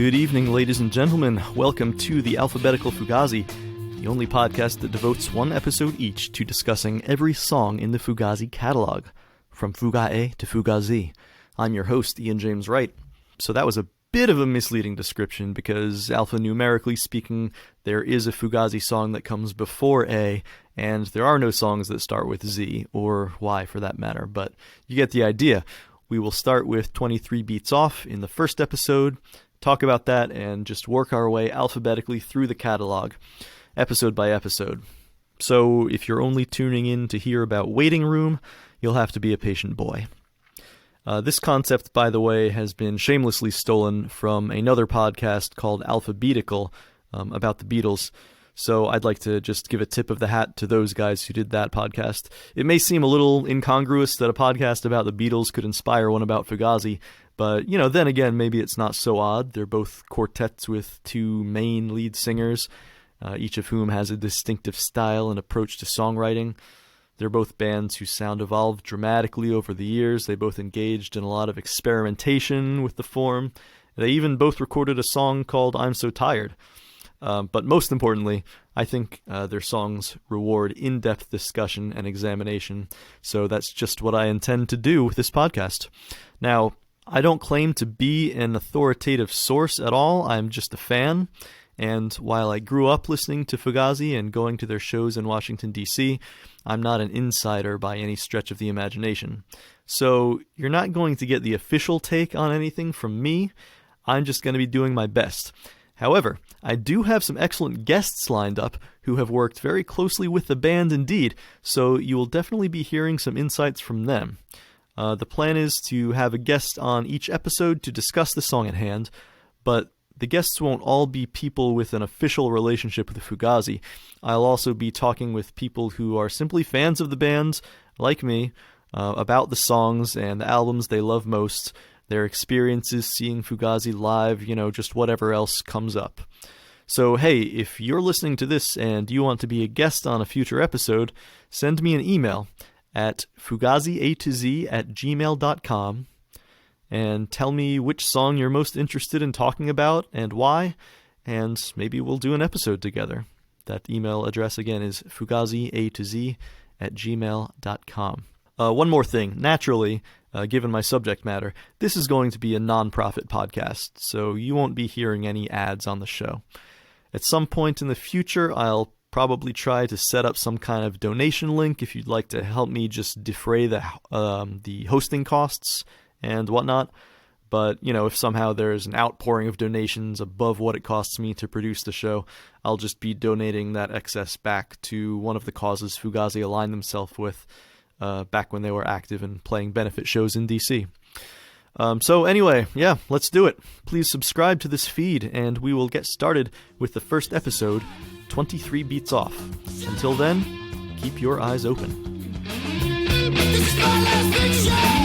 Good evening, ladies and gentlemen. Welcome to the Alphabetical Fugazi, the only podcast that devotes one episode each to discussing every song in the Fugazi catalog, from Fuga A to Fuga Z. I'm your host, Ian James Wright. So that was a bit of a misleading description because alphanumerically speaking, there is a Fugazi song that comes before A, and there are no songs that start with Z, or Y for that matter, but you get the idea. We will start with 23 Beats Off in the first episode, talk about that, and just work our way alphabetically through the catalog, episode by episode. So if you're only tuning in to hear about Waiting Room, you'll have to be a patient boy. This concept, by the way, has been shamelessly stolen from another podcast called Alphabetical about the Beatles. So I'd like to just give a tip of the hat to those guys who did that podcast. It may seem a little incongruous that a podcast about the Beatles could inspire one about Fugazi, but, then again, maybe it's not so odd. They're both quartets with two main lead singers, each of whom has a distinctive style and approach to songwriting. They're both bands whose sound evolved dramatically over the years. They both engaged in a lot of experimentation with the form. They even both recorded a song called I'm So Tired. But most importantly, I think their songs reward in-depth discussion and examination, so that's just what I intend to do with this podcast. Now, I don't claim to be an authoritative source at all. I'm just a fan, and while I grew up listening to Fugazi and going to their shows in Washington, D.C., I'm not an insider by any stretch of the imagination. So you're not going to get the official take on anything from me. I'm just going to be doing my best. However, I do have some excellent guests lined up who have worked very closely with the band indeed, so you will definitely be hearing some insights from them. The plan is to have a guest on each episode to discuss the song at hand, but the guests won't all be people with an official relationship with Fugazi. I'll also be talking with people who are simply fans of the band, like me, about the songs and the albums they love most, their experiences seeing Fugazi live, just whatever else comes up. So hey, if you're listening to this and you want to be a guest on a future episode, send me an email at fugaziatoz@gmail.com and tell me which song you're most interested in talking about and why, and maybe we'll do an episode together. That email address again is fugaziatoz@gmail.com. One more thing. Naturally, given my subject matter, this is going to be a non-profit podcast, so you won't be hearing any ads on the show. At some point in the future, I'll probably try to set up some kind of donation link if you'd like to help me just defray the hosting costs and whatnot. But, if somehow there's an outpouring of donations above what it costs me to produce the show, I'll just be donating that excess back to one of the causes Fugazi aligned themselves with back when they were active and playing benefit shows in DC. So anyway, yeah, let's do it. Please subscribe to this feed, and we will get started with the first episode, 23 Beats Off. Until then, keep your eyes open. This is my last fiction.